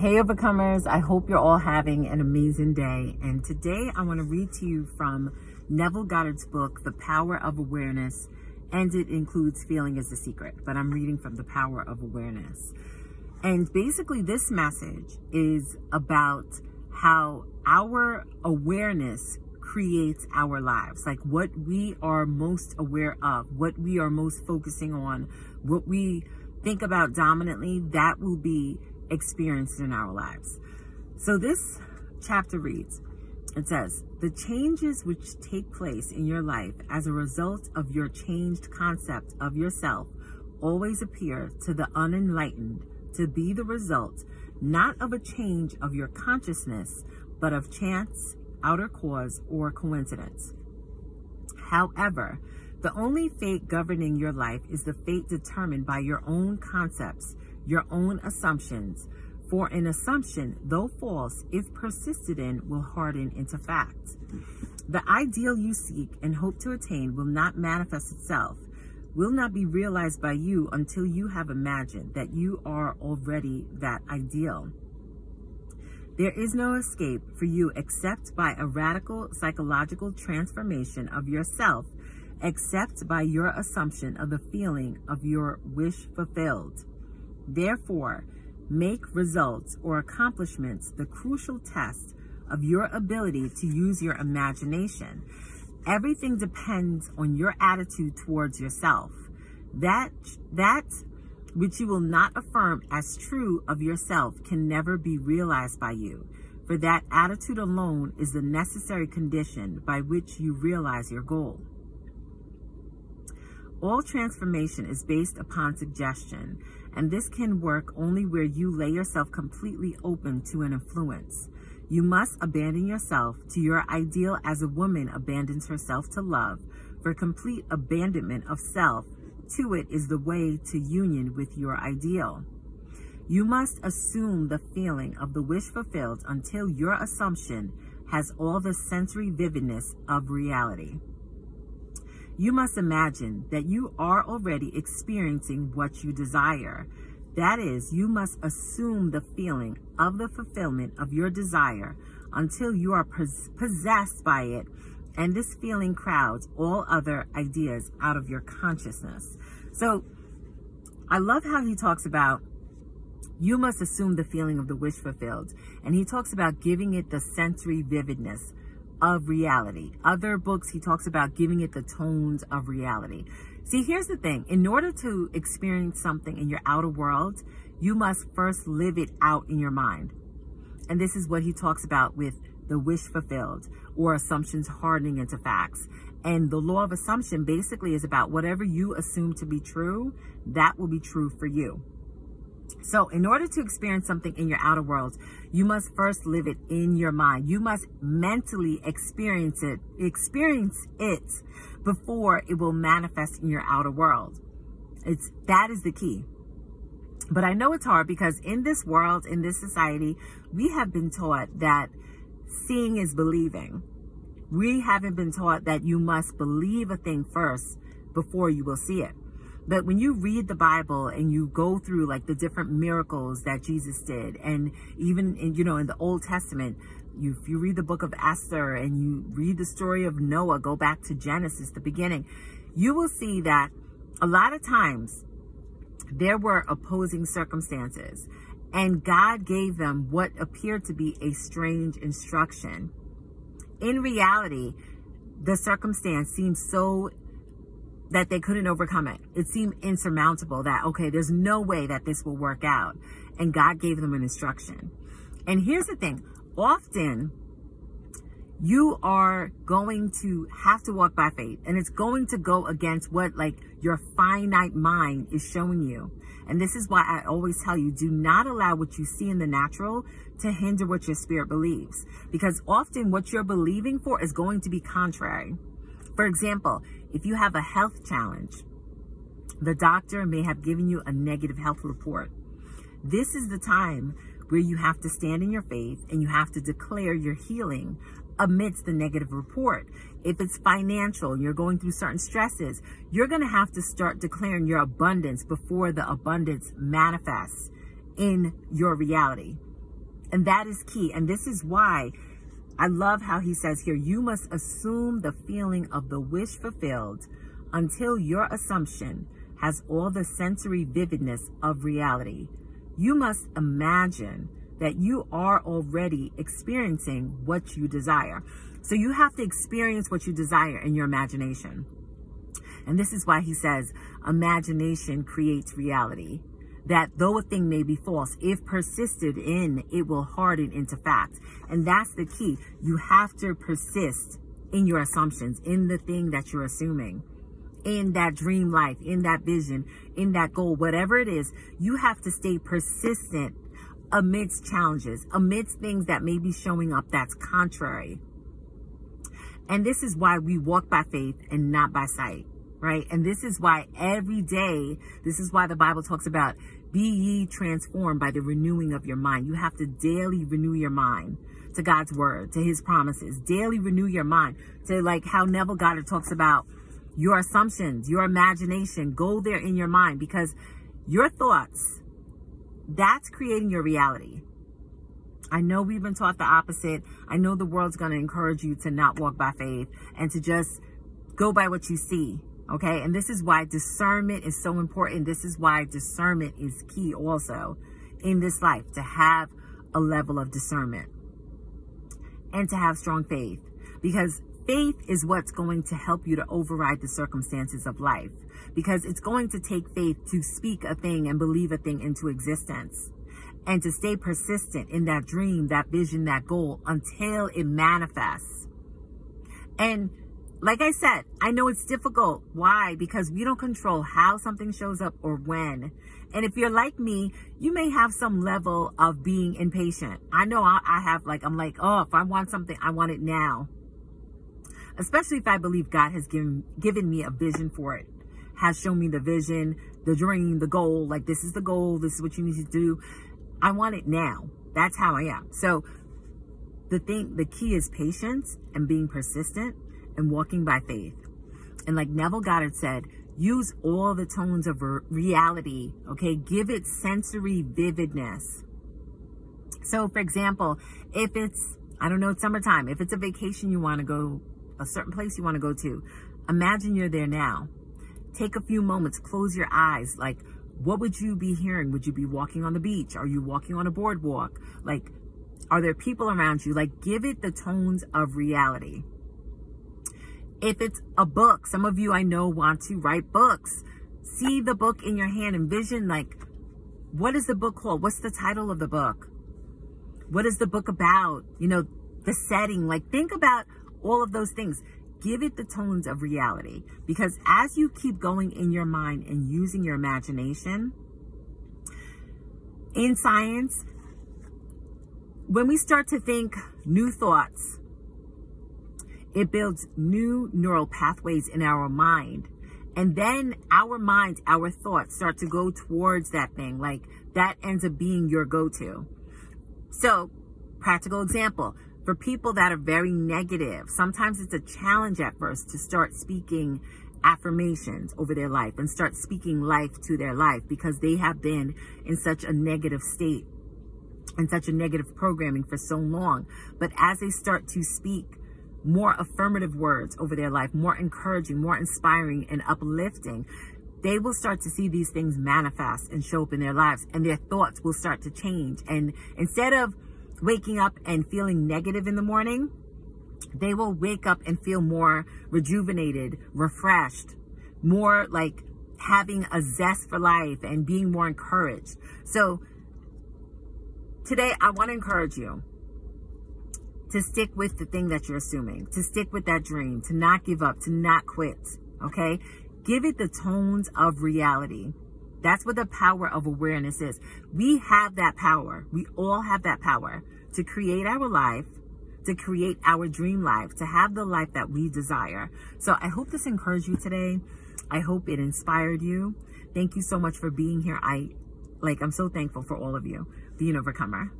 Hey Overcomers, I hope you're all having an amazing day. And today I want to read to you from Neville Goddard's book, The Power of Awareness, and it includes Feeling is the Secret, but I'm reading from The Power of Awareness. And basically this message is about how our awareness creates our lives, like what we are most aware of, what we are most focusing on, what we think about dominantly, that will be experienced in our lives. So this chapter reads, it says, the changes which take place in your life as a result of your changed concept of yourself always appear to the unenlightened to be the result not of a change of your consciousness, but of chance, outer cause, or coincidence. However, the only fate governing your life is the fate determined by your own concepts, your own assumptions. For an assumption, though false, if persisted in, will harden into fact. The ideal you seek and hope to attain will not manifest itself, will not be realized by you until you have imagined that you are already that ideal. There is no escape for you except by a radical psychological transformation of yourself, except by your assumption of the feeling of your wish fulfilled. Therefore, make results or accomplishments the crucial test of your ability to use your imagination. Everything depends on your attitude towards yourself. That which you will not affirm as true of yourself can never be realized by you, for that attitude alone is the necessary condition by which you realize your goal. All transformation is based upon suggestion, and this can work only where you lay yourself completely open to an influence. You must abandon yourself to your ideal as a woman abandons herself to love, for complete abandonment of self to it is the way to union with your ideal. You must assume the feeling of the wish fulfilled until your assumption has all the sensory vividness of reality. You must imagine that you are already experiencing what you desire. That is, you must assume the feeling of the fulfillment of your desire until you are possessed by it, and this feeling crowds all other ideas out of your consciousness. So I love how he talks about you must assume the feeling of the wish fulfilled, and he talks about giving it the sensory vividness of reality. Other books, he talks about giving it the tones of reality. See, here's the thing. In order to experience something in your outer world, you must first live it out in your mind. And this is what he talks about with the wish fulfilled, or assumptions hardening into facts. And the law of assumption basically is about whatever you assume to be true, that will be true for you. So in order to experience something in your outer world, you must first live it in your mind. You must mentally experience it before it will manifest in your outer world. That is the key. But I know it's hard because in this world, in this society, we have been taught that seeing is believing. We haven't been taught that you must believe a thing first before you will see it. But when you read the Bible and you go through like the different miracles that Jesus did, and even in, in the Old Testament, if you read the book of Esther and you read the story of Noah, go back to Genesis, the beginning, you will see that a lot of times there were opposing circumstances, and God gave them what appeared to be a strange instruction. In reality, the circumstance seemed so that they couldn't overcome it. It seemed insurmountable that, okay, there's no way that this will work out. And God gave them an instruction. And here's the thing. Often, you are going to have to walk by faith. And it's going to go against what, your finite mind is showing you. And this is why I always tell you, do not allow what you see in the natural to hinder what your spirit believes. Because often what you're believing for is going to be contrary. For example, if you have a health challenge, the doctor may have given you a negative health report. This is the time where you have to stand in your faith and you have to declare your healing amidst the negative report. If it's financial and you're going through certain stresses, you're going to have to start declaring your abundance before the abundance manifests in your reality. And that is key. And this is why I love how he says here, you must assume the feeling of the wish fulfilled until your assumption has all the sensory vividness of reality. You must imagine that you are already experiencing what you desire. So you have to experience what you desire in your imagination. And this is why he says, imagination creates reality. That though a thing may be false, if persisted in, it will harden into fact. And that's the key. You have to persist in your assumptions, in the thing that you're assuming, in that dream life, in that vision, in that goal, whatever it is. You have to stay persistent amidst challenges, amidst things that may be showing up that's contrary. And this is why we walk by faith and not by sight. Right? And this is why every day, this is why the Bible talks about, be ye transformed by the renewing of your mind. You have to daily renew your mind to God's word, to his promises. Daily renew your mind to, like how Neville Goddard talks about, your assumptions, your imagination. Go there in your mind, because your thoughts, that's creating your reality. I know we've been taught the opposite. I know the world's going to encourage you to not walk by faith and to just go by what you see. Okay, and this is why discernment is so important. This is why discernment is key also in this life, to have a level of discernment and to have strong faith, because faith is what's going to help you to override the circumstances of life, because it's going to take faith to speak a thing and believe a thing into existence, and to stay persistent in that dream, that vision, that goal until it manifests. And like I said, I know it's difficult. Why? Because we don't control how something shows up or when. And if you're like me, you may have some level of being impatient. I know I have, like, I'm like, oh, if I want something, I want it now. Especially if I believe God has given me a vision for it, has shown me the vision, the dream, the goal. Like, this is the goal. This is what you need to do. I want it now. That's how I am. So the key is patience and being persistent and walking by faith. And like Neville Goddard said, use all the tones of reality, okay? Give it sensory vividness. So for example, if it's, I don't know, it's summertime, if it's a vacation you want to go, a certain place you want to go to, imagine you're there now. Take a few moments, close your eyes. Like, what would you be hearing? Would you be walking on the beach? Are you walking on a boardwalk? Like, are there people around you? Like, give it the tones of reality. If it's a book, some of you I know want to write books. See the book in your hand, envision, like, what is the book called? What's the title of the book? What is the book about? You know, the setting, like, think about all of those things. Give it the tones of reality, because as you keep going in your mind and using your imagination, in science, when we start to think new thoughts, it builds new neural pathways in our mind. And then our minds, our thoughts start to go towards that thing. Like, that ends up being your go-to. So, practical example. For people that are very negative, sometimes it's a challenge at first to start speaking affirmations over their life and start speaking life to their life, because they have been in such a negative state and such a negative programming for so long. But as they start to speak more affirmative words over their life, more encouraging, more inspiring and uplifting, they will start to see these things manifest and show up in their lives, and their thoughts will start to change. And instead of waking up and feeling negative in the morning, they will wake up and feel more rejuvenated, refreshed, more like having a zest for life and being more encouraged. So today I want to encourage you to stick with the thing that you're assuming, to stick with that dream, to not give up, to not quit, okay? Give it the tones of reality. That's what the power of awareness is. We have that power. We all have that power to create our life, to create our dream life, to have the life that we desire. So I hope this encouraged you today. I hope it inspired you. Thank you so much for being here. I'm so thankful for all of you. Be an overcomer.